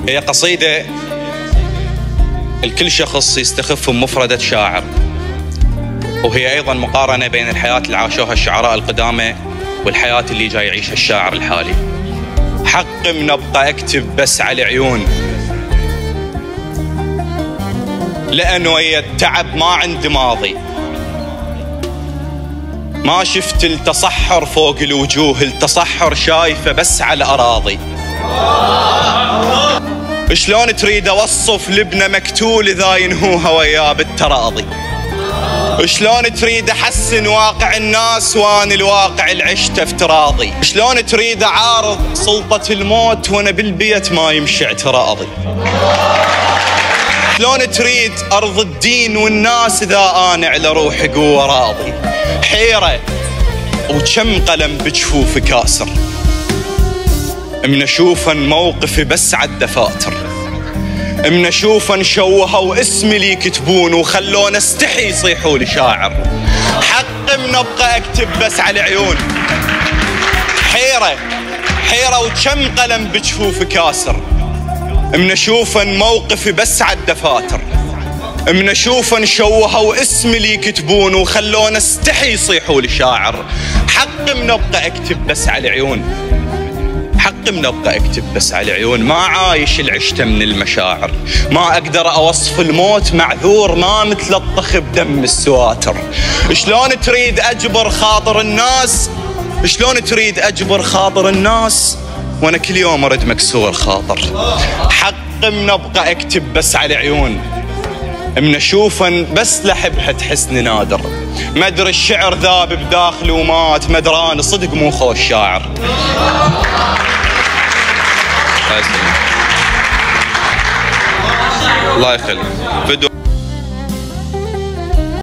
هي قصيدة الكل شخص يستخف بمفردة شاعر، وهي أيضا مقارنة بين الحياة اللي عاشوها الشعراء القدامى والحياة اللي جاي يعيشها الشاعر الحالي. حق من أبقى أكتب بس على عيون، لأن ويا التعب ما عندي ماضي، ما شفت التصحر فوق الوجوه، التصحر شايفه بس على أراضي. شلون تريد أوصف لبنى مكتول إذا ينهوها وياه بالتراضي؟ شلون تريد أحسن واقع الناس وأنا الواقع اللي عشته افتراضي؟ شلون تريد أعارض سلطة الموت وأنا بالبيت ما يمشي اعتراضي؟ شلون تريد أرض الدين والناس إذا أنا على روحي قوة راضي؟ حيرة وكم قلم بجفوفي كاسر، من أشوفن موقفي بس عالدفاتر، من أشوفن شوهوا اسمي لي يكتبون وخلون استحي يصيحوا لي شاعر. حق من أبقى أكتب بس على عيون، حيرة وكم قلم بجفوفي كاسر، من أشوفن موقفي بس عالدفاتر، من أشوفن شوهوا اسمي لي يكتبون وخلون استحي يصيحوا لي شاعر. حق من أبقى أكتب بس على عيون، حق من أبقى أكتب بس على عيون، ما عايش العشتة من المشاعر، ما أقدر أوصف الموت معذور، ما متلطخ بدم السواتر. شلون تريد أجبر خاطر الناس، شلون تريد أجبر خاطر الناس وأنا كل يوم أرد مكسور خاطر. حق من أبقى أكتب بس على عيون، من أشوفن بس لحبها تحسني نادر، ما أدري الشعر ذاب بداخلي ومات، ما أدري أنا صدق مو خوش شاعر. الله يخليك.